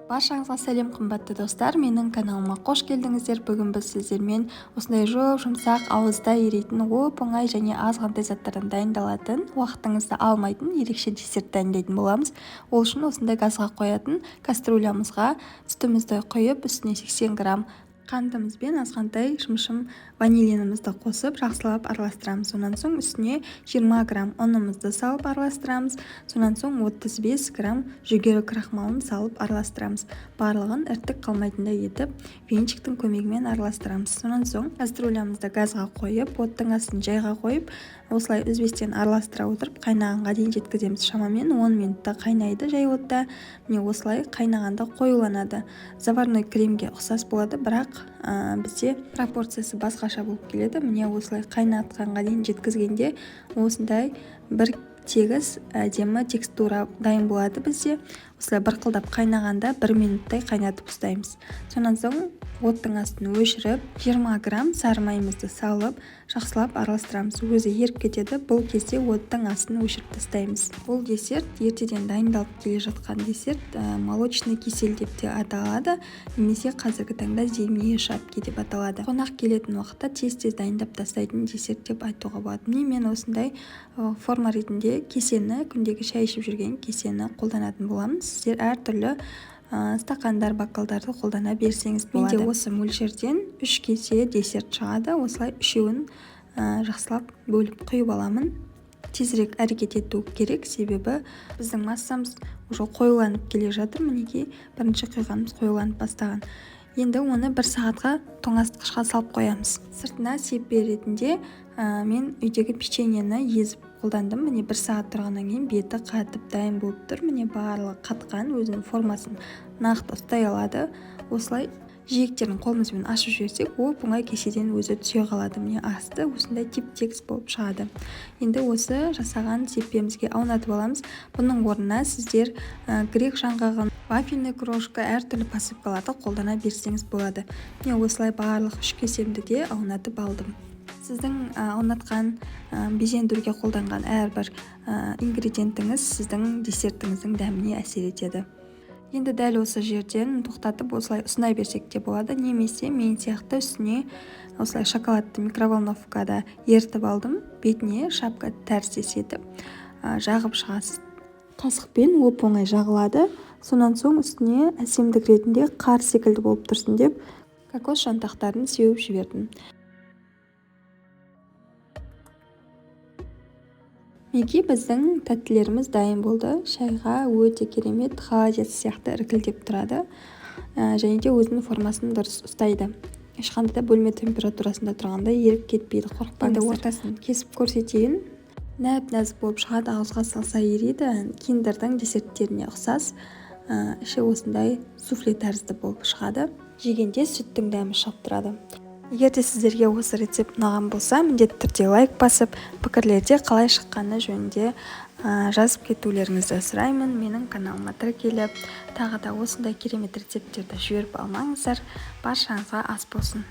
Баршаңызға сәлем қымбатты достар, менің каналыма қош келдіңіздер. Бүгін біз сіздермен осындай жұмсақ ауызда еритін оп-оңай және азғантай заттардан дайындалатын, уақытыңызды алмайтын ерекше десерт дайындайтын боламыз. Ол үшін осындай газға қоятын кастрюлямызға сүтімізді құйып, үстіне 80 грамм қантымыз бен азғантай шымшым ванилинімізді қосып жақсылап араластырамыз. Сонан соң үстіне 20 грамм ұнымызды салып араластырамыз. Сонан соң 35 грамм жүгері крахмалын салып араластырамыз. Барлығын іртік қалмайтындай етіп венчиктің көмегімен араластырамыз. Сонан соң кастрюлямызды газға қойып, оттың астын жайға қойып, осылай үзбестен араластыра отырып қайнағанға дейін жеткіземіз. Шамамен 10 минутта қайнайды жай отта. Міне осылай қайнағанда қоюланады. Заварной кремге ұқсас болады, бірақ бізде пропорциясы басқаша болып келеді. Міне осылай қайнатқанға дейін жеткізгенде осындай бір тегіс әдемі текстура дайын болады бізде. Осылай бұрқылдап қайнағанда 1 минуттай қайнатып ұстаймыз. Сонан соң оттың астын өшіріп, 20 грамм сары майымызды салып, жақсылап араластырамыз. Өзі еріп кетеді. Бұл кезде оттың астын өшіріп тастаймыз. Бұл десерт ертеден дайындалып келе жатқан десерт, молочный кисель деп те аталады, немесе қазіргі таңда зимние шапки деп аталады. Қонақ келетін уақытта тез-тез дайындап тастайтын десерт деп айтуға болады. Мен осындай форма ретінде кесені, күндегі шай ішіп жүрген кесені қолданатын боламын. Сіздер әртүрлі стақандар, бокалдарды қолдана берсеңіз болады. Менде осы мөлшерден 3 кесе десерт шығады. Осылай үшеуін жақсылап бөліп құйып аламын. Тезірек әрекет ету керек, себебі біздің массамыз уже қоюланып келе жатыр. Мінекей бірінші құйғанымыз қоюланып бастаған. Енді оны 1 сағатқа тоңазытқышқа салып қоямыз. Сыртына сеппе ретінде мен үйдегі печеньені езіп қолдандым. Міне 1 сағат тұрғаннан кейін беті қатып дайын болып тұр. Міне барлығы қатқан, өзінің формасын нақты ұстай алады. Осылай жиектерін қолымызбен ашып жіберсек, оп-оңай кеседен өзі түсе қалады. Міне асты осындай теп-тегіс болып шығады. Енді осы жасаған сеппемізге аунатып аламыз. Бұның орнына сіздер грек жаңғағын, вафельный крошка, әртүрлі посыпкаларды қолдана берсеңіз болады. Міне осылай барлық 3 кесемді де аунатып алдым. Сіздің аунатқан, безендіруге қолданған әрбір ингредиентіңіз сіздің десертіңіздің дәміне әсер етеді. Енді дәл осы жерден тоқтатып осылай ұсынай берсек те болады, немесе мен сияқты үстіне осылай шоколадты микроволновкада ертіп алдым. Бетіне шапка тәріздес етіп жағып шығасыз. Қасықпен оп-оңай жағылады. Сонан соң үстіне әсемдік ретінде қар секілді болып тұрсын деп кокос жантақтарын сеуіп жібердім. Мінекей біздің тәттілеріміз дайын болды. Шайға өте керемет, холодец сияқты іркілдеп тұрады. Және де өзінің формасын дұрыс ұстайды. Ешқандай да бөлме температурасында тұрғанда еріп кетпейді, қорықпаңыздар. Енді ортасын кесіп көрсетейін. Нәп-нәзік болып шығады, ауызға салса ериді. Киндердің десерттеріне ұқсас. Іші осындай суфле тәрізді болып шығады. Жегенде сүттің дәмі шығып тұрады. Егер де сіздерге осы рецепт ұнаған болса, міндетті түрде лайк басып, пікірлерде қалай шыққаны жөнінде жазып кетулеріңізді сұраймын. Менің каналыма тіркеліп, тағы да осындай керемет рецепттерді жіберіп алмаңыздар. Баршаңызға ас болсын.